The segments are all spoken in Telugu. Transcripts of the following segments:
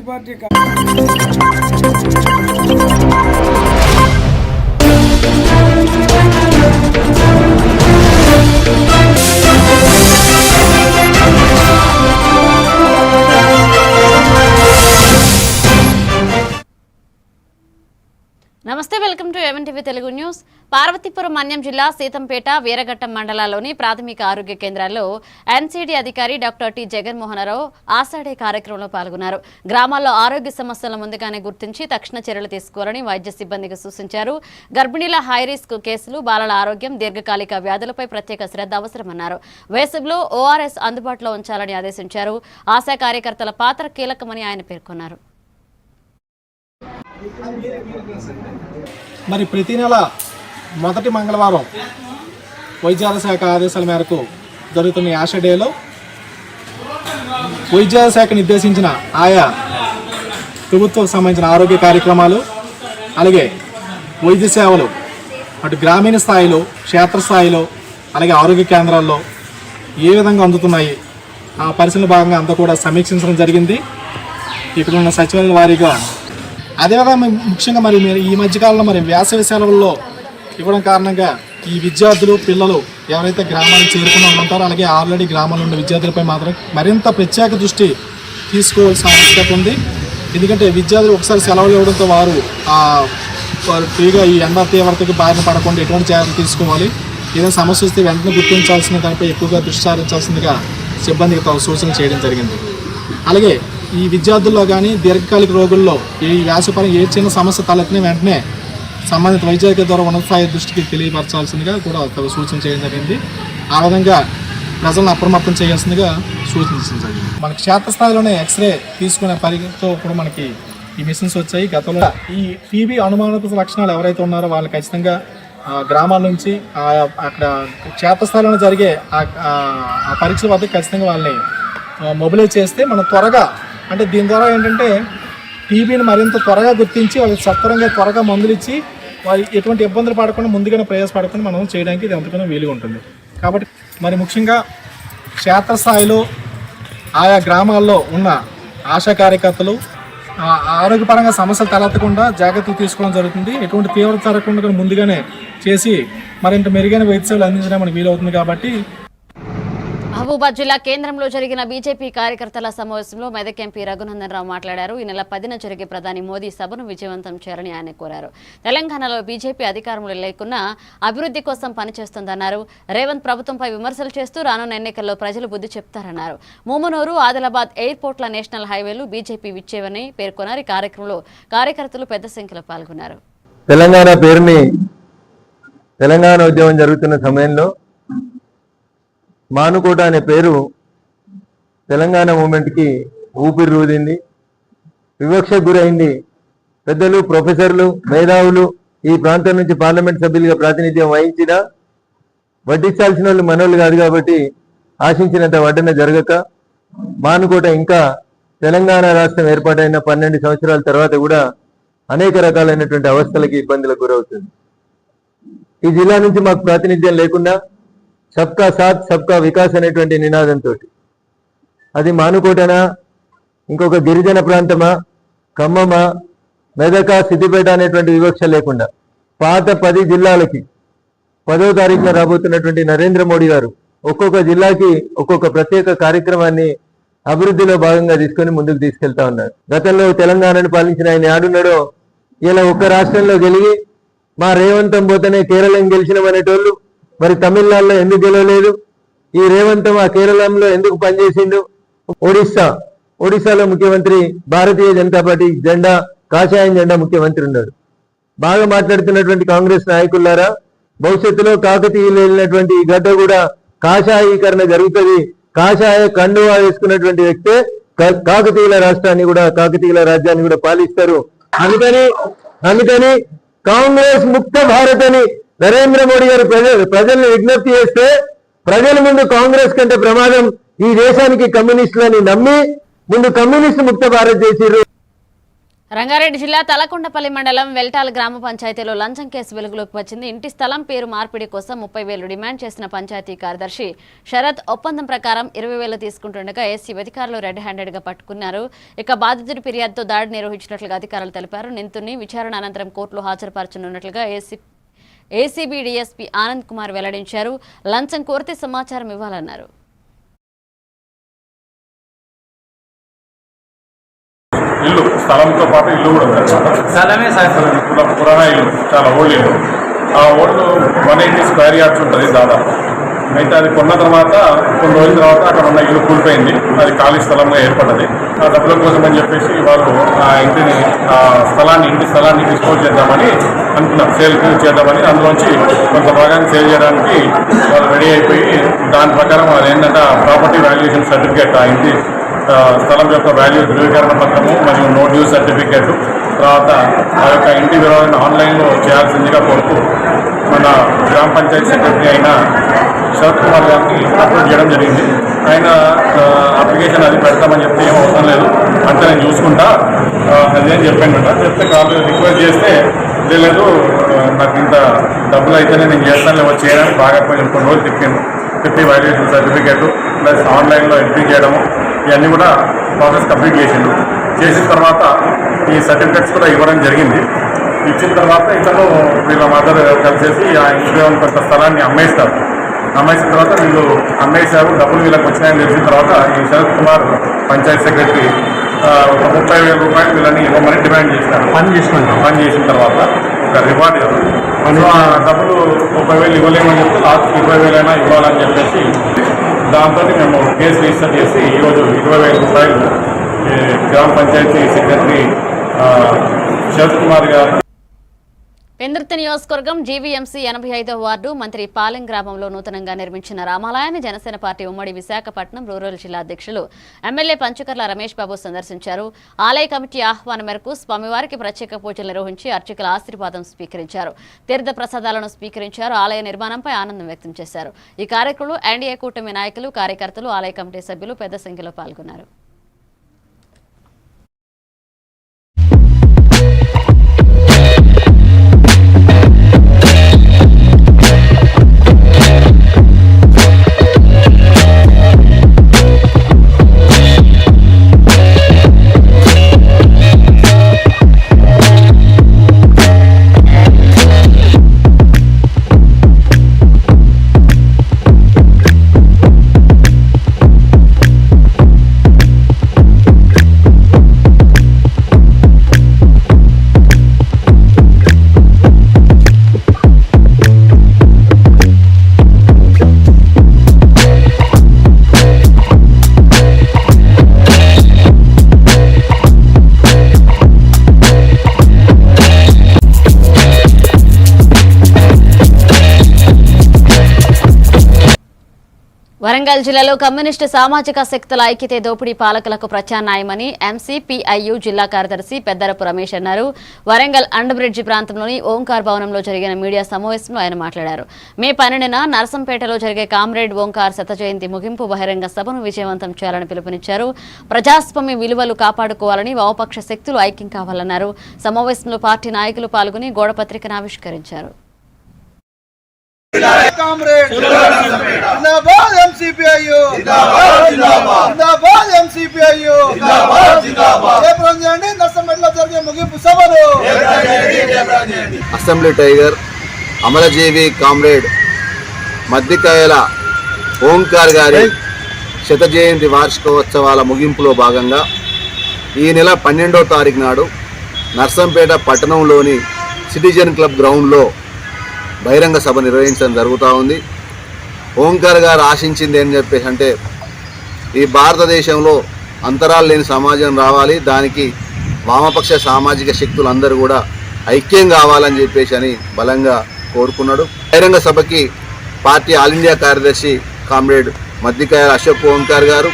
పార్టీ నమస్తే, welcome to MNTV Telugu news. Parvathipuram Manyam జిల్లా సీతంపేట వీరఘట్టం మండలాల్లోని ప్రాథమిక ఆరోగ్య కేంద్రాల్లో ఎన్సీడీ అధికారి డాక్టర్ టి జగన్మోహనరావు ఆషాఢే కార్యక్రమంలో పాల్గొన్నారు. గ్రామాల్లో ఆరోగ్య సమస్యలను ముందుగానే గుర్తించి తక్షణ చర్యలు తీసుకోవాలని వైద్య సిబ్బందికి సూచించారు. గర్భిణీల హైరిస్క్ కేసులు, బాలల ఆరోగ్యం, దీర్ఘకాలిక వ్యాధులపై ప్రత్యేక శ్రద్ధ అవసరమన్నారు. వేసవిలో ORS అందుబాటులో ఉంచాలని ఆదేశించారు. ఆశా కార్యకర్తల పాత్ర కీలకమని ఆయన పేర్కొన్నారు. మరి ప్రతి నెల మొదటి మంగళవారం వైద్యాల శాఖ ఆదేశాల మేరకు జరుగుతున్న ఈ ఆషాఢేలో వైద్యాల శాఖ నిర్దేశించిన ఆయా ప్రభుత్వం సంబంధించిన ఆరోగ్య కార్యక్రమాలు, అలాగే వైద్య సేవలు అటు గ్రామీణ స్థాయిలో, క్షేత్రస్థాయిలో, అలాగే ఆరోగ్య కేంద్రాల్లో ఏ విధంగా అందుతున్నాయి ఆ పరిశీలన భాగంగా అంతా కూడా సమీక్షించడం జరిగింది. ఇక్కడ ఉన్న సచివాలయాల వారీగా అదేవిధంగా ముఖ్యంగా మరి ఈ మధ్యకాలంలో మరి వేసవి సెలవుల్లో ఇవ్వడం కారణంగా ఈ విద్యార్థులు, పిల్లలు ఎవరైతే గ్రామాలకు చేరుకుని ఉంటారో అలాగే ఆల్రెడీ గ్రామంలో ఉన్న విద్యార్థులపై మాత్రం మరింత ప్రత్యేక దృష్టి తీసుకోవాల్సిన ఆవశ్యకత ఉంది. ఎందుకంటే విద్యార్థులు ఒకసారి సెలవులు ఇవ్వడంతో వారు ఫ్రీగా ఈ ఎండ తీవ్రతకు బారిన పడకుండా ఎటువంటి జాగ్రత్తలు తీసుకోవాలి, ఏదైనా సమస్య వస్తే వెంటనే గుర్తించాల్సిన దానిపై ఎక్కువగా దృష్టి సారించాల్సిందిగా సిబ్బందికి సూచన చేయడం జరిగింది. అలాగే ఈ విద్యార్థుల్లో కానీ దీర్ఘకాలిక రోగుల్లో ఈ వ్యాసపరంగా ఏ చిన్న సమస్య తలెత్తిన వెంటనే సంబంధిత వైద్యాధికారి ద్వారా ఉన్నత స్థాయి దృష్టికి తెలియపరచాల్సిందిగా కూడా సూచన చేయడం జరిగింది. ఆ విధంగా ప్రజలను అప్రమత్తం చేయాల్సిందిగా సూచించడం జరిగింది. మనకి క్షేత్రస్థాయిలోనే ఎక్స్రే తీసుకునే పరిధితో కూడా మనకి ఈ మిషన్స్ వచ్చాయి. గతంలో ఈ టీబీ అనుమానాస్పద లక్షణాలు ఎవరైతే ఉన్నారో వాళ్ళు ఖచ్చితంగా గ్రామాల నుంచి అక్కడ క్షేత్రస్థాయిలోనే జరిగే ఆ పరీక్షల వద్ద ఖచ్చితంగా వాళ్ళని మొబిలైజ్ చేస్తే మనం త్వరగా, అంటే దీని ద్వారా ఏంటంటే టీబీని మరింత త్వరగా గుర్తించి వాళ్ళకి సత్వరంగా త్వరగా మందులు ఇచ్చి వాళ్ళు ఎటువంటి ఇబ్బందులు పడకుండా ముందుగానే ప్రయాసపడకుండా మనం చేయడానికి ఇది ఎంతగానో వీలుగా ఉంటుంది. కాబట్టి మరి ముఖ్యంగా క్షేత్రస్థాయిలో ఆయా గ్రామాల్లో ఉన్న ఆశా కార్యకర్తలు ఆరోగ్యపరంగా సమస్యలు తలెత్తకుండా జాగ్రత్తలు తీసుకోవడం జరుగుతుంది. ఎటువంటి తీవ్రత జరగకుండా ముందుగానే చేసి మరింత మెరుగైన వైద్య సేవలు అందించడం మనకు వీలవుతుంది. కాబట్టి మహబూబాద్ జిల్లా కేంద్రంలో జరిగిన బీజేపీ కార్యకర్తల సమావేశంలో మెదక్ ఎంపీ రఘునందన్ రావు మాట్లాడారు. ఈ నెల 10న జరిగే ప్రధాని మోదీ సభను విజయవంతం చేయాలని ఆయన కోరారు. తెలంగాణలో బీజేపీ అధికారంలో లేకున్నా అభివృద్ధి కోసం పనిచేస్తుందన్నారు. రేవంత్ ప్రభుత్వంపై విమర్శలు చేస్తూ రానున్న ఎన్నికల్లో ప్రజలు బుద్ధి చెప్తారన్నారు. ముమ్మనూరు, ఆదిలాబాద్ ఎయిర్పోర్ట్ల నేషనల్ హైవేలు బీజేపీ విచ్చేవని పేర్కొన్నారు. ఈ కార్యక్రమంలో కార్యకర్తలు పెద్ద సంఖ్యలో పాల్గొన్నారు. తెలంగాణ పేరుని తెలంగాణ ఉద్యమం జరుగుతున్న సమయంలో మానుకోట అనే పేరు తెలంగాణ మూమెంట్కి ఊపిరి రూదింది, వివక్షకు గురైంది. పెద్దలు, ప్రొఫెసర్లు, మేధావులు ఈ ప్రాంతం నుంచి పార్లమెంట్ సభ్యులుగా ప్రాతినిధ్యం వహించినా వడ్డించాల్సిన వాళ్ళు మనోళ్ళు కాదు కాబట్టి ఆశించినంత వడ్డన జరగక మానుకోట ఇంకా తెలంగాణ రాష్ట్రం ఏర్పాటైన 12 సంవత్సరాల తర్వాత కూడా అనేక రకాలైనటువంటి అవస్థలకి, ఇబ్బందులకు గురవుతుంది. ఈ జిల్లా నుంచి మాకు ప్రాతినిధ్యం లేకుండా సబ్కా సాత్ సబ్కా వికాస్ అనేటువంటి నినాదంతో అది మానుకోటనా, ఇంకొక గిరిజన ప్రాంతమా, ఖమ్మమా, మెదక, సిద్దిపేట అనేటువంటి వివక్ష లేకుండా పాత 10 జిల్లాలకి 10వ తారీఖున రాబోతున్నటువంటి నరేంద్ర మోడీ గారు ఒక్కొక్క జిల్లాకి ఒక్కొక్క ప్రత్యేక కార్యక్రమాన్ని అభివృద్ధిలో భాగంగా తీసుకొని ముందుకు తీసుకెళ్తా ఉన్నారు. గతంలో తెలంగాణను పాలించిన ఆయన ఆడున్నాడో ఇలా ఒక్క రాష్ట్రంలో గెలిగి మా రేవంతం పోతేనే కేరళం గెలిచినమనేటోళ్ళు మరి తమిళనాడులో ఎందుకు గెలవలేదు, ఈ రేవంతం ఆ కేరళంలో ఎందుకు పనిచేసిండు, ఒడిశాలో ముఖ్యమంత్రి భారతీయ జనతా పార్టీ జెండా, కాషాయం జెండా ముఖ్యమంత్రి ఉన్నాడు. బాగా మాట్లాడుతున్నటువంటి కాంగ్రెస్ నాయకులారా, భవిష్యత్తులో కాకతీయులు వెళ్ళినటువంటి ఈ గడ్డ కూడా కాషాయీకరణ జరుగుతుంది. కాషాయ కండువా వేసుకున్నటువంటి వ్యక్తే కాకతీయుల రాష్ట్రాన్ని కూడా, కాకతీయుల రాజ్యాన్ని కూడా పాలిస్తారు. అందుకని కాంగ్రెస్ ముక్త భారత్ అని నరేంద్ర మోడీ గారు ప్రజల్ని విజ్ఞప్తి చేస్తే ప్రజల ముందు కాంగ్రెస్ కంటే ప్రమాదం ఈ దేశానికి కమ్యూనిస్టులని నమ్మి ముందు కమ్యూనిస్ట్ ముక్త భారత్ చేసిర్రు. రంగారెడ్డి జిల్లా తలకొండపల్లి మండలం వెల్టాల్ గ్రామ పంచాయతీలో లంచం కేసు వెలుగులోకి వచ్చింది. ఇంటి స్థలం పేరు మార్పిడి కోసం 30,000 డిమాండ్ చేసిన పంచాయతీ కార్యదర్శి శరత్ ఒప్పందం ప్రకారం 20,000 తీసుకుంటుండగా ఏసీ అధికారులు రెడ్ హ్యాండెడ్ గా పట్టుకున్నారు. ఇక బాధితుడి ఫిర్యాదుతో దాడి నిర్వహించినట్లుగా అధికారులు తెలిపారు. నిందితుడిని విచారణ అనంతరం కోర్టులో హాజరుపరచనున్నట్లుగా ఏసీబీ డీఎస్పీ ఆనంద్ కుమార్ వెల్లడించారు. లంచం కోరితే సమాచారం ఇవ్వాలన్నారు. ఇల్లు స్థలంతో పాటు ఇల్లు కూడా ఉంది. పురాణ ఇల్లు, చాలా ఓల్డ్ ఇల్లు. ఆ ఓల్డ్ 180 స్క్వేర్ యార్డ్స్ ఉంటుంది దాదాపు. అయితే అది కొన్న తర్వాత కొన్ని రోజుల తర్వాత అక్కడ ఉన్న ఇల్లు కూలిపోయింది. అది ఖాళీ స్థలంగా ఏర్పడ్డది. ఆ డబ్బుల కోసం అని చెప్పేసి వాళ్ళు ఆ ఇంటి స్థలాన్ని డిస్పోజ్ చేద్దామని అనుకున్నారు, సేల్ చేద్దామని. అందులోంచి కొంత భాగాన్ని సేల్ చేయడానికి వాళ్ళు రెడీ అయిపోయి దాని ప్రకారం అది ఏంటంటే ప్రాపర్టీ వాల్యుయేషన్ సర్టిఫికేట్, ఆ ఇంటి స్థలం యొక్క వాల్యూ ధృవీకరణ పత్రము మరియు నో డ్యూ సర్టిఫికేట్, తర్వాత ఆ యొక్క ఇంటి వివరాలను ఆన్లైన్లో చేయాల్సిందిగా కోరుతూ మన గ్రామ పంచాయతీ సెక్రటరీ అయిన శరత్ కుమార్ గారికి అప్లోడ్ చేయడం జరిగింది. ఆయన అప్లికేషన్ అది పెడతామని చెప్తే ఏం అవసరం లేదు, అంతా నేను చూసుకుంటా అదేం చెప్పాను. చెప్తే కాదు రిక్వెస్ట్ చేస్తే లేదు నాకు ఇంత డబ్బులు అయితేనే నేను చేస్తాను చేయడానికి బాగా కొంచెం కొన్ని రోజులు తిప్పి వాల్యుయేషన్ సర్టిఫికేట్ ప్లస్ ఆన్లైన్లో ఎంట్రీ చేయడము ఇవన్నీ కూడా ప్రాసెస్ కంప్లీట్ చేసిన తర్వాత ఈ సర్టిఫికేట్స్ కూడా ఇవ్వడం జరిగింది. ఇచ్చిన తర్వాత ఇతను వీళ్ళ మదర్ కలిసేసి ఆ ఇంట్లో కొంత స్థలాన్ని అమ్మేసిన తర్వాత వీళ్ళు అమ్మేశారు, డబ్బులు వీళ్ళకి వచ్చినాయని తెలిసిన తర్వాత ఈ శరత్ కుమార్ పంచాయత్ సెక్రటరీ ఒక 30,000 రూపాయలు వీళ్ళని ఇవ్వమని డిమాండ్ చేసినారు. పని చేసిన తర్వాత ఒక రివార్డ్ ఆ డబ్బులు 30,000 ఇవ్వలేమని చెప్తే లాస్ట్ 20,000 అయినా ఇవ్వాలని చెప్పేసి దాంతో మేము కేసు రిజిస్టర్ చేసి ఈరోజు 20,000 రూపాయలు గ్రామ పంచాయతీ సెక్రటరీ శరత్ కుమార్ గారు. పెందుర్తి నియోజకవర్గం జీవీఎంసీ 85వ వార్డు మంత్రి పాలెం గ్రామంలో నూతనంగా నిర్మించిన రామాలయాన్ని జనసేన పార్టీ ఉమ్మడి విశాఖపట్నం రూరల్ జిల్లా అధ్యక్షులు ఎమ్మెల్యే పంచుకర్ల రమేష్ బాబు సందర్శించారు. ఆలయ కమిటీ ఆహ్వానం మేరకు స్వామివారికి ప్రత్యేక పూజలు నిర్వహించి అర్చకుల ఆశీర్వాదం స్వీకరించారు. తీర్థ ప్రసాదాలను స్వీకరించారు. ఆలయ నిర్మాణంపై ఆనందం వ్యక్తం చేశారు. ఈ కార్యక్రమంలో ఎన్డీఏ కూటమి నాయకులు, కార్యకర్తలు, ఆలయ కమిటీ సభ్యులు పెద్ద సంఖ్యలో పాల్గొన్నారు. వరంగల్ జిల్లాలో కమ్యూనిస్టు సామాజిక శక్తుల ఐక్యతే దోపిడీ పాలకులకు ప్రత్యామ్నాయమని ఎంసీపీఐయు జిల్లా కార్యదర్శి పెద్దరపు రమేష్ అన్నారు. వరంగల్ అండర్ బ్రిడ్జి ప్రాంతంలోని ఓంకార్ భవనంలో జరిగిన మీడియా సమావేశంలో ఆయన మాట్లాడారు. మే 12న నర్సంపేటలో జరిగే కామ్రేడ్ ఓంకార్ శత జయంతి ముగింపు బహిరంగ సభను విజయవంతం చేయాలని పిలుపునిచ్చారు. ప్రజాస్వామ్య విలువలు కాపాడుకోవాలని వామపక్ష శక్తులు ఐక్యం కావాలన్నారు. సమావేశంలో పార్టీ నాయకులు పాల్గొని గోడపత్రికను ఆవిష్కరించారు. కామ్రేడ్ జిందాబాద్ ఎంసీపీఐయు జిందాబాద్ ఎంసీపీఐయు జయప్రదం చేయండి. నర్సంపేటలో జరిగే ముగింపు సభను అసెంబ్లీ టైగర్ అమరజీవి కామ్రేడ్ మద్దికాయల ఓంకార్ గారి శత జయంతి వార్షికోత్సవాల ముగింపులో భాగంగా ఈ నెల 12వ తారీఖు నాడు నర్సంపేట పట్టణంలోని సిటిజన్ క్లబ్ గ్రౌండ్లో బహిరంగ సభ నిర్వహించడం జరుగుతూ ఉంది. ఓంకార్ గారు ఆశించింది ఏం చెప్పేసి అంటే ఈ భారతదేశంలో అంతరాలు లేని సమాజం రావాలి, దానికి వామపక్ష సామాజిక శక్తులందరూ కూడా ఐక్యం కావాలని చెప్పేసి అని బలంగా కోరుకున్నాడు. బహిరంగ సభకి పార్టీ ఆల్ ఇండియా కార్యదర్శి కామ్రేడ్ మద్దికాయల అశోక్ ఓంకార్ గారు,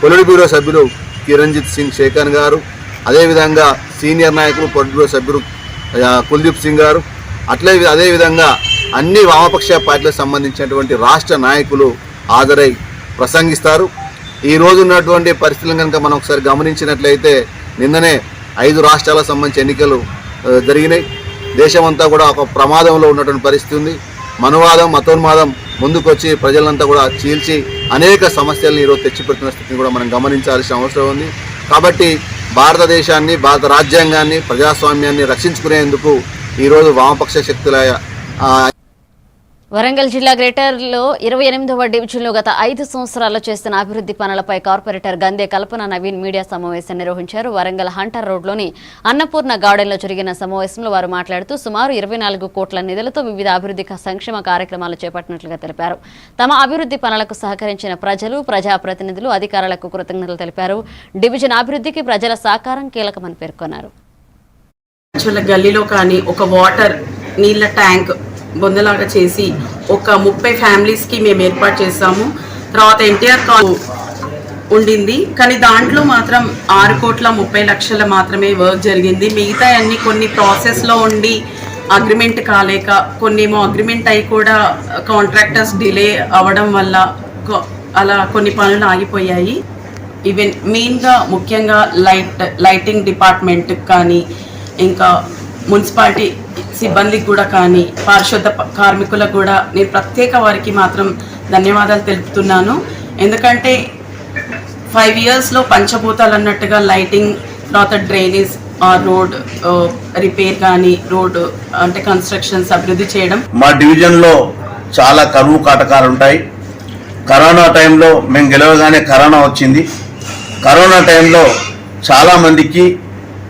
పొలిట్ బ్యూరో సభ్యులు కిరణ్జిత్ సింగ్ శేఖర్ గారు, అదేవిధంగా సీనియర్ నాయకులు పొలిట్ బ్యూరో సభ్యులు కుల్దీప్ సింగ్ గారు, అదేవిధంగా అన్ని వామపక్ష పార్టీలకు సంబంధించినటువంటి రాష్ట్ర నాయకులు హాజరై ప్రసంగిస్తారు. ఈ రోజు ఉన్నటువంటి పరిస్థితులను కనుక మనం ఒకసారి గమనించినట్లయితే నిన్ననే 5 రాష్ట్రాలకు సంబంధించి ఎన్నికలు జరిగినాయి. దేశమంతా కూడా ఒక ప్రమాదంలో ఉన్నటువంటి పరిస్థితి ఉంది. మనువాదం మతోన్మాదం ముందుకొచ్చి ప్రజలంతా కూడా చీల్చి అనేక సమస్యలను ఈరోజు తెచ్చిపెడుతున్న స్థితిని కూడా మనం గమనించాల్సిన అవసరం ఉంది. కాబట్టి భారతదేశాన్ని, భారత రాజ్యాంగాన్ని, ప్రజాస్వామ్యాన్ని రక్షించుకునేందుకు ఈరోజు వామపక్ష శక్తుల వరంగల్ జిల్లా గ్రేటర్లో 28వ డివిజన్లో గత 5 సంవత్సరాల్లో చేస్తున్న అభివృద్ధి పనులపై కార్పొరేటర్ గందే కల్పన నవీన్ మీడియా సమావేశం నిర్వహించారు. వరంగల్ హంటర్ రోడ్లోని అన్నపూర్ణ గార్డెన్లో జరిగిన సమావేశంలో వారు మాట్లాడుతూ సుమారు 24 కోట్ల నిధులతో వివిధ అభివృద్ధి సంక్షేమ కార్యక్రమాలు చేపట్టినట్లుగా తెలిపారు. తమ అభివృద్ధి పనులకు సహకరించిన ప్రజలు, ప్రజాప్రతినిధులు, అధికారులకు కృతజ్ఞతలు తెలిపారు. డివిజన్ అభివృద్ధికి ప్రజల సహకారం కీలకమని పేర్కొన్నారు. గల్లీలో కానీ ఒక వాటర్ నీళ్ళ ట్యాంక్ బొందలాగా చేసి ఒక 30 ఫ్యామిలీస్కి మేము ఏర్పాటు చేసాము. తర్వాత ఎన్టీఆర్ ఉండింది, కానీ దాంట్లో మాత్రం 6,30,00,000 మాత్రమే వర్క్ జరిగింది. మిగతా అన్ని కొన్ని ప్రాసెస్లో ఉండి అగ్రిమెంట్ కాలేక, కొన్నేమో అగ్రిమెంట్ అయి కూడా కాంట్రాక్టర్స్ డిలే అవ్వడం వల్ల అలా కొన్ని పనులు ఆగిపోయాయి. ఈవెన్ మెయిన్గా ముఖ్యంగా లైటింగ్ డిపార్ట్మెంట్ కానీ, ఇంకా మున్సిపాలిటీ సిబ్బందికి కూడా కానీ, పారిశుద్ధ కార్మికులకు కూడా నేను ప్రత్యేక వారికి మాత్రం ధన్యవాదాలు తెలుపుతున్నాను. ఎందుకంటే 5 ఇయర్స్లో పంచభూతాలు అన్నట్టుగా లైటింగ్, తర్వాత డ్రైనేజ్, రోడ్ రిపేర్ కానీ, రోడ్ అంటే కన్స్ట్రక్షన్స్ అభివృద్ధి చేయడం. మా డివిజన్లో చాలా కరువు కాటకాలు ఉంటాయి. కరోనా టైంలో మేము గెలవగానే కరోనా వచ్చింది. కరోనా టైంలో చాలామందికి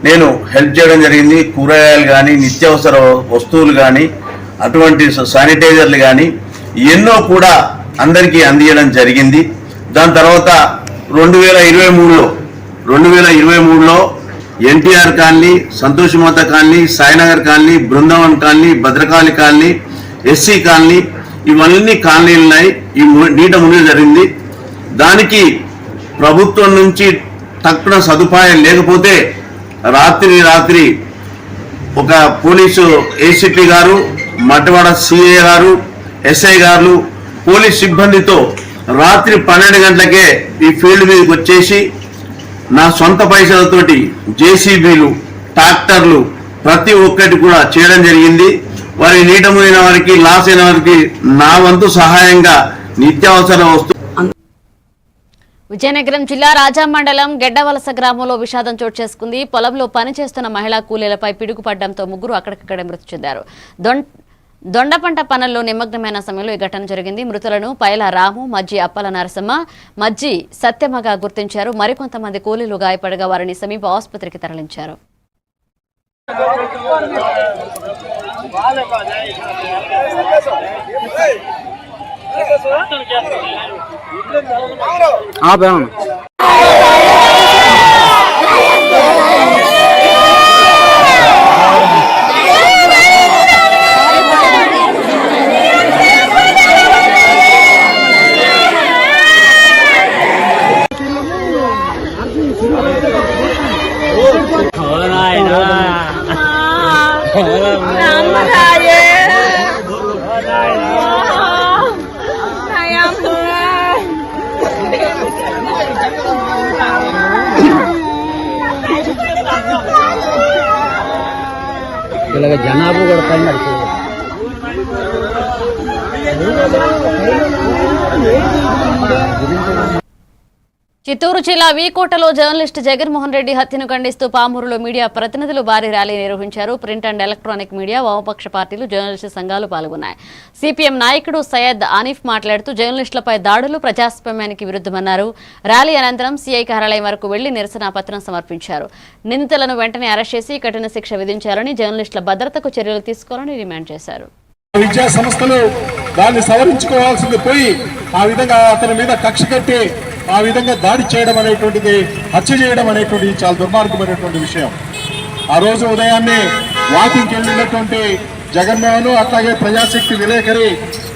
నేను హెల్ప్ చేయడం జరిగింది. కూరగాయలు కానీ, నిత్యావసర వస్తువులు కానీ, అటువంటి శానిటైజర్లు కానీ ఎన్నో కూడా అందరికీ అందించడం జరిగింది. దాని తర్వాత 2023లో NTR colony, Santhoshamatha colony, Sainagar colony, Brindavan colony, Bhadrakali colony, SC colony, ఇవన్నీ కాలనీలు ఉన్నాయి. ఈ నీట మునిగి జరిగింది. దానికి ప్రభుత్వం నుంచి తక్కువ సదుపాయం లేకపోతే రాత్రి ఒక పోలీసు ఏసీపీ గారు, మట్టవాడ సిఐ గారు, ఎస్ఐ గారు, పోలీస్ సిబ్బందితో రాత్రి 12 గంటలకే ఈ ఫీల్డ్ మీదకి వచ్చేసి నా సొంత పైసలతోటి జేసీబీలు, ట్రాక్టర్లు ప్రతి ఒక్కటి కూడా చేయడం జరిగింది. వారి నీట మునిగిన వారికి, లాస్ అయిన వారికి నా వంతు సహాయంగా నిత్యావసర వస్తువులు. విజయనగరం జిల్లా రాజా మండలం గెడ్డవలస గ్రామంలో విషాదం చోటు చేసుకుంది. పొలంలో పనిచేస్తున్న మహిళా కూలీలపై పిడుగుపడడంతో 3 అక్కడికక్కడే మృతి చెందారు. దొండపంట పనుల్లో నిమగ్నమైన సమయంలో ఈ ఘటన జరిగింది. మృతులను పైల రాము, మజ్జి అప్పల నరసమ్మ, మజ్జి సత్యమ్మగా గుర్తించారు. మరికొంతమంది కూలీలు గాయపడగా వారిని సమీప ఆసుపత్రికి తరలించారు. ఇలాగ జనాభా కూడా పని నడుస్తుంది. చిత్తూరు జిల్లా వీకోటలో జర్నలిస్ట్ జగన్మోహన్ రెడ్డి హత్యను ఖండిస్తూ పామూరులో మీడియా ప్రతినిధులు భారీ ర్యాలీ నిర్వహించారు. ప్రింట్ అండ్ ఎలక్ట్రానిక్ మీడియా, వామపక్ష పార్టీలు, జర్నలిస్టు సంఘాలు పాల్గొన్నాయి. సిపిఎం నాయకుడు సయ్యద్ ఆనిఫ్ మాట్లాడుతూ జర్నలిస్టులపై దాడులు ప్రజాస్వామ్యానికి విరుద్ధమన్నారు. ర్యాలీ అనంతరం సీఐ కార్యాలయం వరకు వెళ్లి నిరసన పత్రం సమర్పించారు. నిందితులను వెంటనే అరెస్ట్ చేసి కఠిన శిక్ష విధించాలని, జర్నలిస్టుల భద్రతకు చర్యలు తీసుకోవాలని డిమాండ్ చేశారు. విద్యా సంస్థలు దాన్ని సవరించుకోవాల్సింది పోయి ఆ విధంగా అతని మీద కక్ష కట్టి ఆ విధంగా దాడి చేయడం అనేటువంటిది, హత్య చేయడం అనేటువంటిది చాలా దుర్మార్గమైనటువంటి విషయం. ఆ రోజు ఉదయాన్నే వాకింగ్కి వెళ్ళినటువంటి జగన్మోహన్, అట్లాగే ప్రజాశక్తి విలేకరి,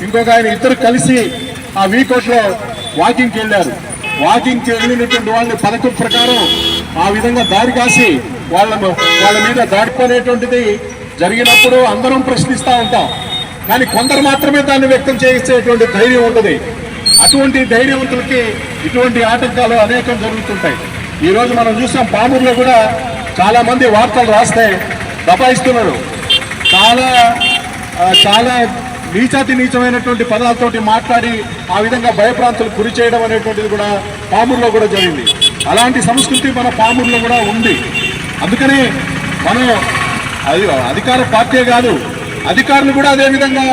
ఇంకొక ఆయన ఇద్దరు కలిసి ఆ వీకోట్లో వాకింగ్కి వెళ్ళారు. వాకింగ్కి వెళ్ళినటువంటి వాళ్ళని పథకం ప్రకారం ఆ విధంగా దాడి కాసి వాళ్ళ మీద దాడుకునేటువంటిది జరిగినప్పుడు అందరం ప్రశ్నిస్తూ ఉంటాం. కానీ కొందరు మాత్రమే దాన్ని వ్యక్తం చేసేటువంటి ధైర్యం ఉంటుంది. అటువంటి ధైర్యవంతులకి ఇటువంటి ఆటంకాలు అనేకం జరుగుతుంటాయి. ఈరోజు మనం చూసాం పామూరులో కూడా చాలామంది వార్తలు రాస్తే దబాయిస్తున్నారు. చాలా నీచమైనటువంటి పదాలతోటి మాట్లాడి ఆ విధంగా భయభ్రాంతులు గురి చేయడం అనేటువంటిది కూడా పామూరులో కూడా జరిగింది. అలాంటి సంస్కృతి మన పామూరులో కూడా ఉంది. అందుకని మనం అధికార పార్టీ కాదు, అధికారులు కూడా అదే విధంగా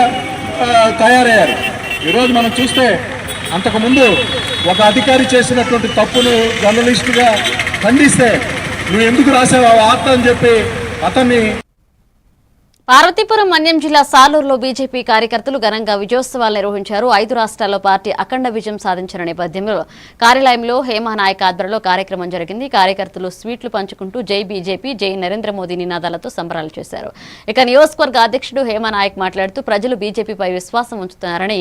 తయారయ్యారు. ఈరోజు మనం చూస్తే అంతకుముందు ఒక అధికారి చేసినటువంటి తప్పును జర్నలిస్టుగా ఖండిస్తే నువ్వు ఎందుకు రాసావు ఆ వార్త అని చెప్పి అతన్ని. పార్వతీపురం మన్యం జిల్లా సాలూరులో బీజేపీ కార్యకర్తలు ఘనంగా విజయోత్సవాలు నిర్వహించారు. 5 రాష్ట్రాల్లో పార్టీ అఖండ విజయం సాధించిన నేపథ్యంలో కార్యాలయంలో హేమానాయక్ ఆధ్వర్యంలో కార్యక్రమం జరిగింది. కార్యకర్తలు స్వీట్లు పంచుకుంటూ జై బీజేపీ, జై నరేంద్ర మోదీ నినాదాలతో సంబరాలు చేశారు. ఇక నియోజకవర్గ అధ్యక్షుడు హేమానాయక్ మాట్లాడుతూ ప్రజలు బీజేపీపై విశ్వాసం ఉంచుతున్నారని,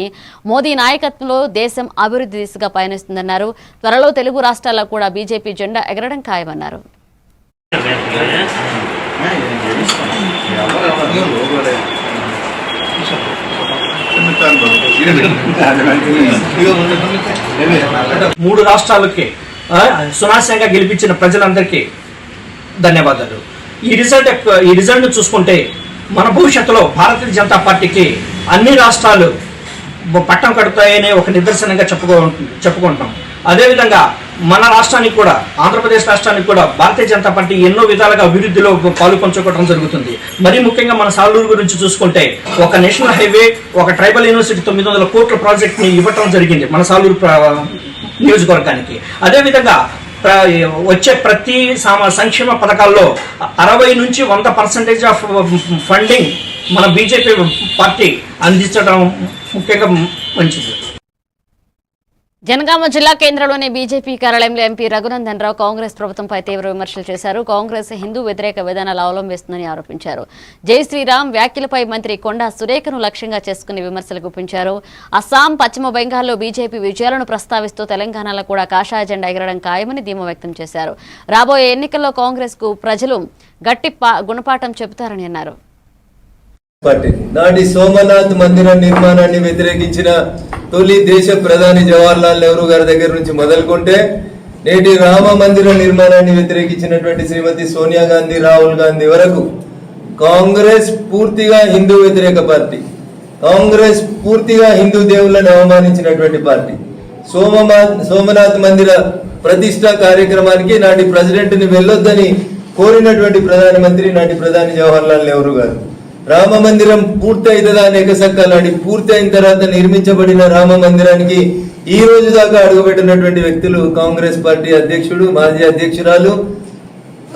మోదీ నాయకత్వంలో దేశం అభివృద్ధి దిశగా పయనిస్తుందన్నారు. త్వరలో తెలుగు రాష్ట్రాల్లో కూడా బీజేపీ జెండా ఎగరడం ఖాయమన్నారు. మూడు రాష్ట్రాలకి సునాశంగా గెలిపించిన ప్రజలందరికీ ధన్యవాదాలు. ఈ రిజల్ట్ చూసుకుంటే మన భవిష్యత్తులో భారతీయ జనతా పార్టీకి అన్ని రాష్ట్రాలు పట్టం కడుతాయనే ఒక నిదర్శనంగా చెప్పుకుంటాం. అదేవిధంగా మన రాష్ట్రానికి కూడా, ఆంధ్రప్రదేశ్ రాష్ట్రానికి కూడా భారతీయ జనతా పార్టీ ఎన్నో విధాలుగా అభివృద్ధిలో పాలు పంచుకోవడం జరుగుతుంది. మరీ ముఖ్యంగా మన సాలూరు గురించి చూసుకుంటే ఒక నేషనల్ హైవే, ఒక ట్రైబల్ యూనివర్సిటీ 900 కోట్ల ప్రాజెక్ట్ని ఇవ్వటం జరిగింది మన సాలూరు నియోజకవర్గానికి. అదేవిధంగా వచ్చే ప్రతి సంక్షేమ పథకాల్లో 60 నుంచి 100% ఆఫ్ ఫండింగ్ మన బీజేపీ పార్టీ అందించడం ముఖ్యంగా మంచిది. జనగామ జిల్లా కేంద్రంలోని బీజేపీ కార్యాలయంలో ఎంపీ రఘునందన్ రావు కాంగ్రెస్ ప్రభుత్వంపై తీవ్ర విమర్శలు చేశారు. కాంగ్రెస్ హిందూ వ్యతిరేక విధానాలు అవలంబిస్తుందని ఆరోపించారు. జై శ్రీరామ్ వ్యాఖ్యలపై మంత్రి కొండా సురేఖను లక్ష్యంగా చేసుకుని విమర్శలు గుప్పించారు. అస్సాం, పశ్చిమ బెంగాల్లో బీజేపీ విజయాలను ప్రస్తావిస్తూ తెలంగాణలో కూడా కాషాయ జెండా ఎగరడం ఖాయమని ధీమా వ్యక్తం చేశారు. రాబోయే ఎన్నికల్లో కాంగ్రెస్ కు ప్రజలు గట్టి గుణపాఠం చెబుతారని అన్నారు. నాటి సోమనాథ్ మందిర నిర్మాణాన్ని వ్యతిరేకించిన తొలి దేశ ప్రధాని జవహర్లాల్ నెహ్రూ గారి దగ్గర నుంచి మొదలుకుంటే నేటి రామ మందిర నిర్మాణాన్ని వ్యతిరేకించినటువంటి శ్రీమతి సోనియా గాంధీ, రాహుల్ గాంధీ వరకు కాంగ్రెస్ పూర్తిగా హిందూ వ్యతిరేక పార్టీ. కాంగ్రెస్ పూర్తిగా హిందూ దేవుళ్ళని అవమానించినటువంటి పార్టీ. సోమనాథ్ మందిర ప్రతిష్ట కార్యక్రమానికి నాటి ప్రెసిడెంట్ని వెళ్ళొద్దని కోరినటువంటి ప్రధానమంత్రి నాటి ప్రధాని జవహర్లాల్ నెహ్రూ గారు. రామ మందిరం పూర్తి అవుతుందా అనేక సక్కాలాడి పూర్తి అయిన తర్వాత నిర్మించబడిన రామ మందిరానికి ఈ రోజు దాకా అడుగుపెట్టినటువంటి వ్యక్తులు కాంగ్రెస్ పార్టీ అధ్యక్షుడు, మాజీ అధ్యక్షురాలు,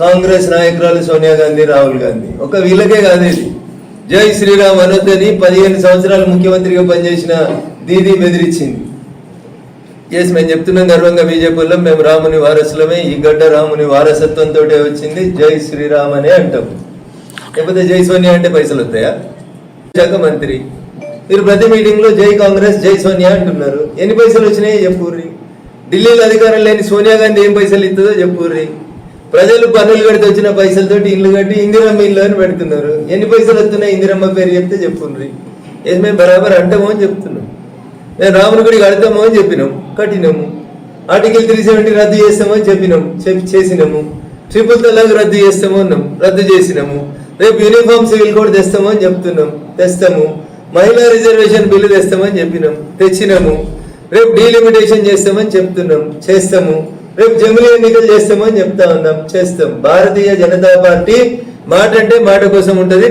కాంగ్రెస్ నాయకురాలు సోనియా గాంధీ, రాహుల్ గాంధీ. ఒక వీళ్ళకే కాదు, ఇది జై శ్రీరామ్ అనొద్దని 15 సంవత్సరాలు ముఖ్యమంత్రిగా పనిచేసిన దీదీ బెదిరించింది. ఎస్, మేము చెప్తున్నాం గర్వంగా బీజేపీలో, మేము రాముని వారసులమే, ఈ గడ్డ రాముని వారసత్వంతో వచ్చింది, జై శ్రీరామ్ అనే అంటాం. లేకపోతే జై సోనియా అంటే పైసలు వస్తాయా? శాఖ మంత్రి మీరు ప్రతి మీటింగ్ లో జై కాంగ్రెస్, జై సోనియా అంటున్నారు. ఎన్ని పైసలు వచ్చినాయి చెప్పుర్రి. ఢిల్లీలో అధికారం లేని సోనియా గాంధీ ఏం పైసలు ఇస్తుందో చెప్పుర్రి. ప్రజలు పన్నులు కడితే వచ్చిన పైసలతోటి ఇల్లు కట్టి ఇందిరమ్మ ఇల్లు అని పెడుతున్నారు. ఎన్ని పైసలు వస్తున్నాయి ఇందిరమ్మ పేరు చెప్తే చెప్పుర్రి. ఏది మేము బరాబర్ అంటామో అని చెప్తున్నాం. మేము రాముని గుడి కడతామో అని చెప్పినాం, కట్టినాము. ఆర్టికల్ 370 రద్దు చేస్తామో అని చెప్పినాం, చేసినాము. ట్రిపుల్ తలాక్ రద్దు చేస్తామో అన్నాం, రద్దు చేసినాము. రేపు యూనిఫామ్ సివిల్ కోడ్ తెస్తామో అని చెప్తున్నాం, తెస్తాము. మహిళా రిజర్వేషన్ బిల్లు తెస్తామని చెప్పినాం, తెచ్చినాము. రేపు డీలిమిటేషన్ చేస్తామని చెప్తున్నాం, చేస్తాము. రేపు జమిలీ ఎన్నికలు చేస్తామని చెప్తా ఉన్నాం, చేస్తాం. భారతీయ జనతా పార్టీ మాట అంటే మాట కోసం ఉంటది.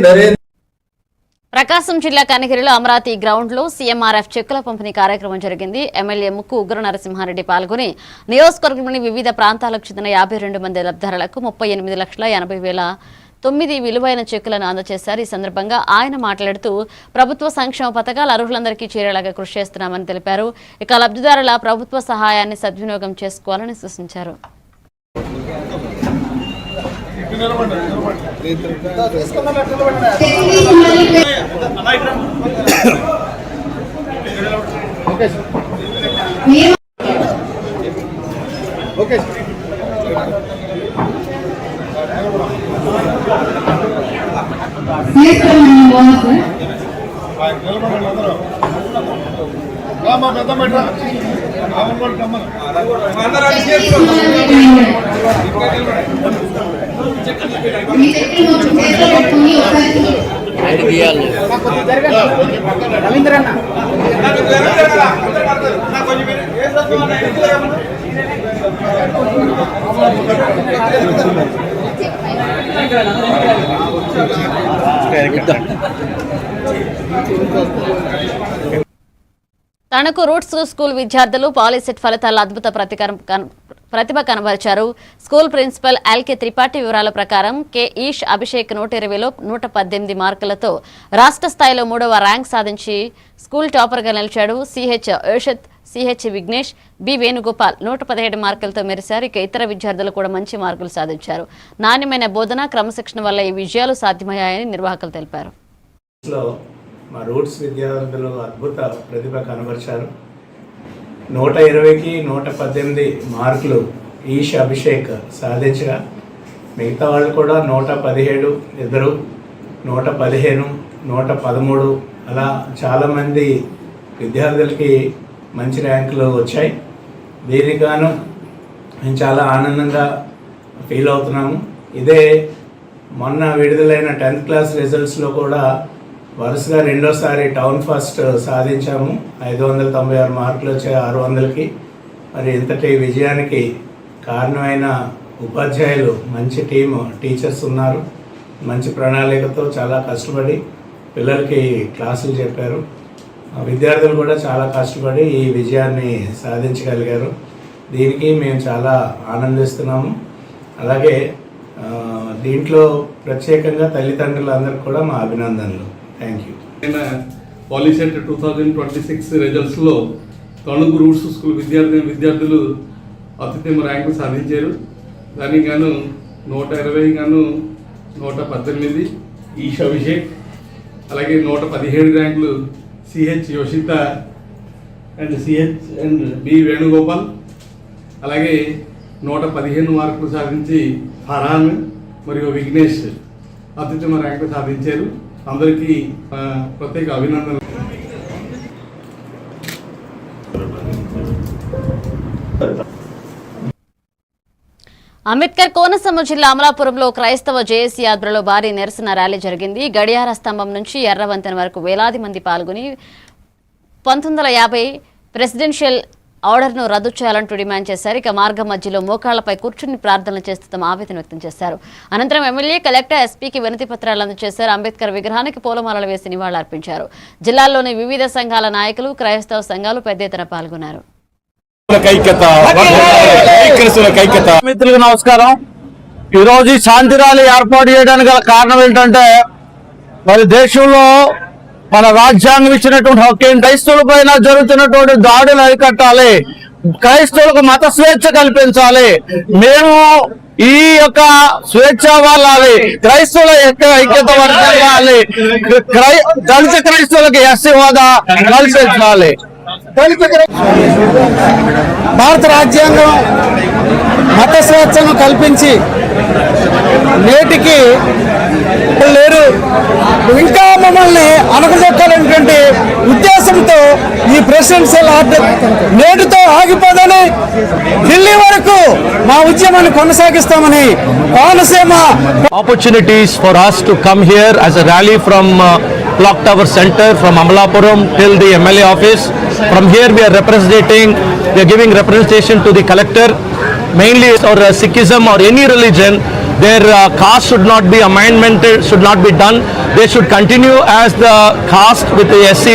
ప్రకాశం జిల్లా కనిగిరిలో అమరావతి గ్రౌండ్ లో సీఎంఆర్ఎఫ్ చెక్కుల పంపిణీ కార్యక్రమం జరిగింది. ఎమ్మెల్యే ముక్కు ఉగ్ర నరసింహారెడ్డి పాల్గొని నియోజకవర్గంలోని వివిధ ప్రాంతాలకు చెందిన 52 మంది లబ్ధిదారులకు 38,80,009 విలువైన చెక్కులను అందజేశారు. ఈ సందర్భంగా ఆయన మాట్లాడుతూ ప్రభుత్వ సంక్షేమ పథకాలు అర్హులందరికీ చేరేలాగా కృషి చేస్తున్నామని తెలిపారు. ఇక లబ్ధిదారుల ప్రభుత్వ సహాయాన్ని సద్వినియోగం చేసుకోవాలని సూచించారు. రామా పెద్ద మెట్ర ఆవులు కమ్మన రవీంద్రన్న తణుకు రూట్స్ స్కూల్ విద్యార్థులు పాలిసెట్ ఫలితాల అద్భుత ప్రతిభ కనబరిచారు. స్కూల్ ప్రిన్సిపల్ ఎల్కే త్రిపాఠి వివరాల ప్రకారం కె ఈష్ అభిషేక్ 120లో 118 మార్కులతో రాష్ట్ర స్థాయిలో 3వ ర్యాంక్ సాధించి స్కూల్ టాపర్గా నిలిచాడు. CH Yoshath, CH Vignesh, B Venugopal 117 మార్కులతో మెరిశారు. ఇక ఇతర విద్యార్థులు కూడా మంచి మార్కులు సాధించారు. నాణ్యమైన బోధన, క్రమశిక్షణ వల్ల ఈ విజయాలు సాధ్యమయ్యాయని నిర్వాహకులు తెలిపారు. మా రూట్స్ విద్యార్థులు అద్భుత ప్రతిభ కనబరిచారు. 120కి 118 మార్కులు ఈష్ అభిషేక్ సాధించగా మిగతా వాళ్ళు కూడా 117, ఇద్దరు 115, 113 అలా చాలామంది విద్యార్థులకి మంచి ర్యాంకులు వచ్చాయి. దీనికి గాను మేము చాలా ఆనందంగా ఫీల్ అవుతున్నాము. ఇదే మొన్న విడుదలైన 10th క్లాస్ రిజల్ట్స్లో కూడా వరుసగా రెండోసారి టౌన్ ఫస్ట్ సాధించాము. 596 మార్కులు వచ్చాయి 600కి. మరి ఇంతటి విజయానికి కారణమైన ఉపాధ్యాయులు, మంచి టీచర్స్ ఉన్నారు. మంచి ప్రణాళికతో చాలా కష్టపడి పిల్లలకి క్లాసులు చెప్పారు. విద్యార్థులు కూడా చాలా కష్టపడి ఈ విజయాన్ని సాధించగలిగారు. దీనికి మేము చాలా ఆనందిస్తున్నాము. అలాగే దీంట్లో ప్రత్యేకంగా తల్లిదండ్రులందరికీ కూడా మా అభినందనలు. Thank you. పాలిసెట్ 2026 రిజల్ట్స్లో తణుకు రూట్స్ స్కూల్ విద్యార్థులు అత్యుత్తమ ర్యాంకు సాధించారు. దానికి గాను 120 గాను 118 ఈష్ అభిషేక్, అలాగే 117 ర్యాంకులు CH Yoshitha and B Venugopal, అలాగే 115 మార్కులు సాధించి ఫర్హాన్ మరియు విఘ్నేష్ అత్యుత్తమ ర్యాంకు సాధించారు. అందరికీ ప్రత్యేక అభినందనలు. అంబేద్కర్ కోనసీమ జిల్లా అమలాపురంలో క్రైస్తవ జేఏసీ ఆధ్వర్యంలో భారీ నిరసన ర్యాలీ జరిగింది. గడియార స్తంభం నుంచి ఎర్రవంతెన వరకు వేలాది మంది పాల్గొని 1950 ప్రెసిడెన్షియల్ ఆర్డర్ను రద్దు చేయాలంటూ డిమాండ్ చేశారు. ఇక మార్గం మధ్యలో మోకాళ్లపై కూర్చుని ప్రార్థనలు చేస్తూ తమ ఆవేదన వ్యక్తం చేశారు. అనంతరం ఎమ్మెల్యే, కలెక్టర్, ఎస్పీకి వినతి పత్రాలు అందజేశారు. అంబేద్కర్ విగ్రహానికి పూలమాలలు వేసి నివాళులర్పించారు. జిల్లాలోని వివిధ సంఘాల నాయకులు, క్రైస్తవ సంఘాలు పెద్ద ఎత్తున పాల్గొన్నారు. మిత్రులకు నమస్కారం. ఈరోజు ఈ శాంతి ర్యాలీ ఏర్పాటు చేయడానికి గల కారణం ఏంటంటే, మరి దేశంలో మన రాజ్యాంగం ఇచ్చినటువంటి హక్కు క్రైస్తవుల పైన జరుగుతున్నటువంటి దాడులు అరికట్టాలి, క్రైస్తవులకు మత స్వేచ్ఛ కల్పించాలి. మేము ఈ యొక్క స్వేచ్ఛ వాళ్ళాలి, క్రైస్తవుల ఐక్యత వర్గాలి, దళిత క్రైస్తవులకు ఎస్సీ హోదా కల్పించాలి. భారత రాజ్యాంగం మత స్వేచ్ఛను కల్పించి నేటికి లేరు, ఇంకా మమ్మల్ని అనగదొక్కాలనేటువంటి ఉద్దేశంతో ఈ ప్రెసిడెన్షియల్ ఆర్డర్ నేటితో ఆగిపోదని ఢిల్లీ వరకు మా ఉద్యమాన్ని కొనసాగిస్తామని Konaseema. Opportunities for us to come here as a rally from Clock Tower Center, from Amalapuram till the MLA office. From here we are giving representation to the collector, mainly or Sikhism or any religion. Their caste should not be amendmented, should not be done. They should continue as the caste with the SC,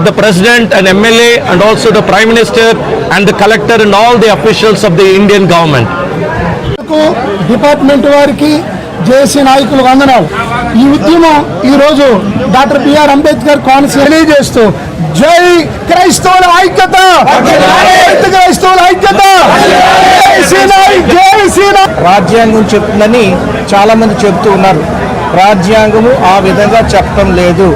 the president and MLA and also the Prime Minister and the collector and all the officials of the Indian government. Department వారికి, జేఏసీ నాయకులకు వందనాలు. ఈ ఉద్యమం ఈ రోజు డాక్టర్ బిఆర్ అంబేద్కర్ కోనసీమ తెలియజేస్తూ జై క్రైస్తవుల ఐక్యత, క్రైస్తవుల ఐక్యత, రాజ్యాంగం చెప్తుందని చాలా మంది చెప్తూ ఉన్నారు. రాజ్యాంగము ఆ విధంగా చెప్పడం లేదు.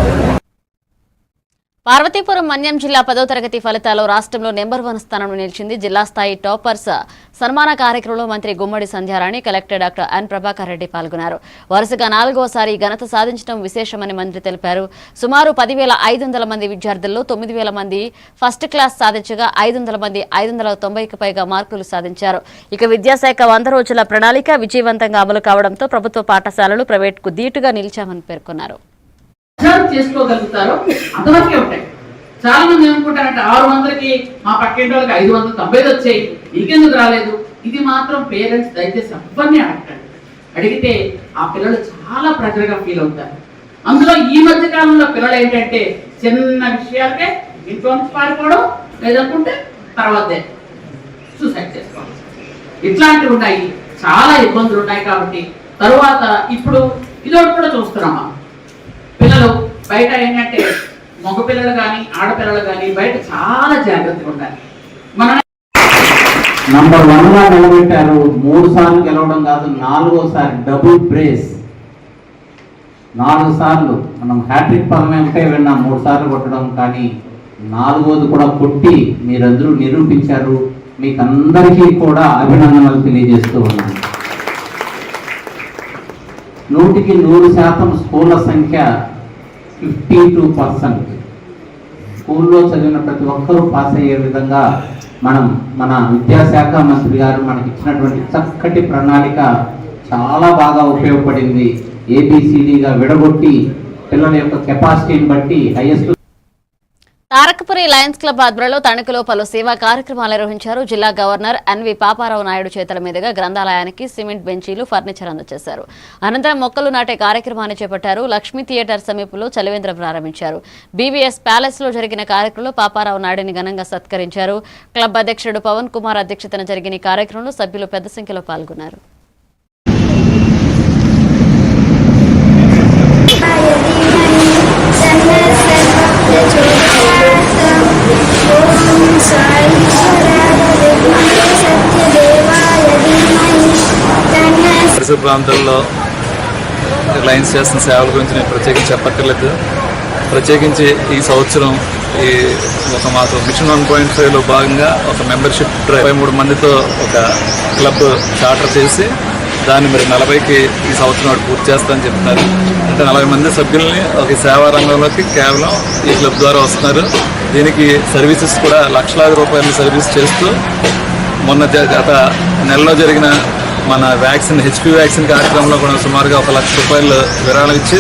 పార్వతీపురం మన్యం జిల్లా 10వ తరగతి ఫలితాల్లో రాష్ట్రంలో నెంబర్ 1 స్థానంలో నిలిచింది. జిల్లా స్థాయి టాపర్స్ సన్మాన కార్యక్రమంలో మంత్రి Gummadi Sandhyarani, collector doctor N Prabhakar Reddy పాల్గొన్నారు. వరుసగా 4వసారి ఘనత సాధించడం విశేషమని మంత్రి తెలిపారు. సుమారు 10,500 మంది విద్యార్థుల్లో 9,000 మంది ఫస్ట్ క్లాస్ సాధించగా 500 మంది 590కి పైగా మార్కులు సాధించారు. ఇక విద్యాశాఖ 100 రోజుల ప్రణాళిక విజయవంతంగా అమలు కావడంతో ప్రభుత్వ పాఠశాలలు ప్రైవేటుకు ధీటుగా నిలిచామని పేర్కొన్నారు. చేసుకోగలుగుతారో అంతవరకే ఉంటాయి. చాలా మంది ఏమనుకుంటారంటే 600కి మా పక్కింటి వాళ్ళకి 590 వచ్చాయి, నీకెందుకు రాలేదు. ఇది మాత్రం పేరెంట్స్ దయచేసి ఎవరిని అడగండి. అడిగితే ఆ పిల్లలు చాలా ప్రెజర్గా ఫీల్ అవుతారు. అందులో ఈ మధ్య కాలంలో పిల్లలు ఏంటంటే చిన్న విషయాలకే ఇంట్లో నుంచి పారిపోవడం, లేదనుకుంటే తర్వాతే సూసైడ్ చేసుకోవడం, ఇట్లాంటివి ఉన్నాయి. చాలా ఇబ్బందులు ఉన్నాయి. కాబట్టి తరువాత ఇప్పుడు ఇదొకటి కూడా చూస్తున్నామా, పిల్లలు బయట ఏంటంటే మగ పిల్లలు కానీ ఆడపిల్లలు కానీ బయట చాలా జాగ్రత్తగా ఉండాలి. మన నంబర్ 1గా నిలబెట్టారు. 3 సార్లు గెలవడం కాదు, 4వసారి డబుల్ బ్రేస్. 4 సార్లు మనం హ్యాట్రిక్ పదమే ఉంటే విన్నాం, 3 సార్లు కొట్టడం, కానీ 4వది కూడా కొట్టి మీరందరూ నిరూపించారు. మీకు అందరికీ కూడా అభినందనలు తెలియజేస్తూ ఉన్నాను. 100కి 100% స్కూళ్ళ సంఖ్య 52%. స్కూల్లో చదివిన ప్రతి ఒక్కరూ పాస్ అయ్యే విధంగా మన విద్యాశాఖ మంత్రి గారు మనకి ఇచ్చినటువంటి చక్కటి ప్రణాళిక చాలా బాగా ఉపయోగపడింది. ABCDగా విడగొట్టి పిల్లల యొక్క కెపాసిటీని బట్టి హైయెస్ట్. తారకపురి లయన్స్ క్లబ్ ఆధ్వర్యంలో తణుకులో పలు సేవా కార్యక్రమాలు నిర్వహించారు. జిల్లా గవర్నర్ ఎన్వి పాపారావు నాయుడు చేతుల మీదుగా గ్రంథాలయానికి సిమెంట్ బెంచీలు, ఫర్నిచర్ అందజేశారు. అనంతరం మొక్కలు నాటే కార్యక్రమాన్ని చేపట్టారు. లక్ష్మీ థియేటర్ సమీపంలో చలివేంద్రం ప్రారంభించారు. BVS ప్యాలెస్ లో జరిగిన కార్యక్రమంలో పాపారావు నాయుడిని ఘనంగా సత్కరించారు. క్లబ్ అధ్యక్షుడు పవన్ కుమార్ అధ్యక్షతన జరిగిన ఈ కార్యక్రమంలో సభ్యులు పెద్ద సంఖ్యలో పాల్గొన్నారు. పరిసర ప్రాంతాల్లో లయన్స్ చేస్తున్న సేవల గురించి నేను ప్రత్యేకించి చెప్పక్కర్లేదు. ప్రత్యేకించి ఈ సంవత్సరం మాకు మిషన్ 1.5లో భాగంగా ఒక మెంబర్షిప్ 23 మందితో ఒక క్లబ్ చార్టర్ చేసి దాన్ని మరి 40కి ఈ సంవత్సరం పూర్తి చేస్తామని చెప్తున్నారు. అంటే 40 మంది సభ్యుల్ని ఒక సేవా రంగంలోకి కేవలం ఈ క్లబ్ ద్వారా వస్తున్నారు. దీనికి సర్వీసెస్ కూడా లక్షలాది రూపాయలు సర్వీస్ చేస్తూ మొన్న గత నెలలో జరిగిన మన HPV వ్యాక్సిన్ కార్యక్రమంలో కూడా సుమారుగా 1 లక్ష రూపాయలు విరాళం ఇచ్చి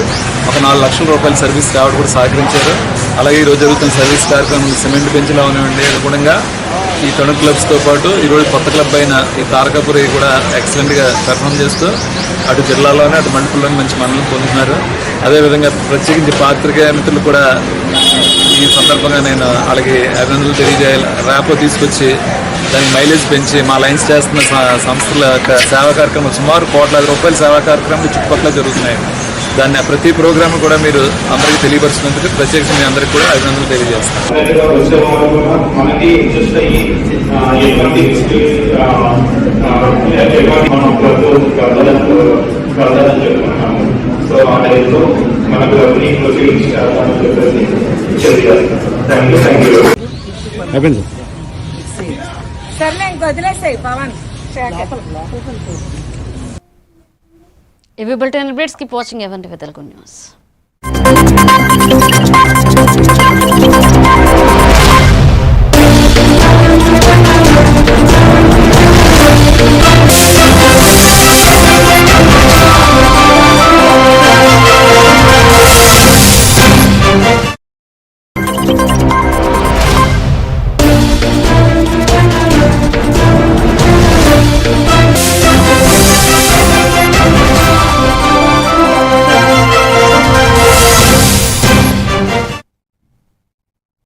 ఒక 4 లక్షల రూపాయల సర్వీస్ రావడం కూడా సహకరించారు. అలాగే ఈరోజు జరుగుతున్న సర్వీస్ కార్యక్రమం సిమెంట్ బెంచ్లో ఉన్నాయండి. అనుగుణంగా ఈ తణుకు క్లబ్స్తో పాటు ఈరోజు కొత్త క్లబ్ అయిన ఈ తారకపురి కూడా ఎక్సలెంట్గా పెర్ఫామ్ చేస్తూ అటు జిల్లాలోనే అటు మండలంలోనే మంచి మన్నలు పొందుతున్నారు. అదేవిధంగా ప్రత్యేకించి పాత్రికేయ మిత్రులు కూడా ఈ సందర్భంగా నేను వాళ్ళకి అభినందనలు తెలియజేయాలి. ర్యాపో తీసుకొచ్చి దానికి మైలేజ్ పెంచి మా లైన్స్ చేస్తున్న సంస్థల యొక్క సేవా కార్యక్రమం సుమారు కోట్లాది రూపాయల సేవా కార్యక్రమాలు చుట్టుపక్కల జరుగుతున్నాయి. దాన్ని ప్రతి ప్రోగ్రామ్ కూడా మీరు అందరికీ తెలియపరిచినందుకు ప్రత్యేకించి మీ అందరికీ కూడా అభినందనలు తెలియజేస్తాను. ఇవి bulletin updates. Keep watching event with Telugu news.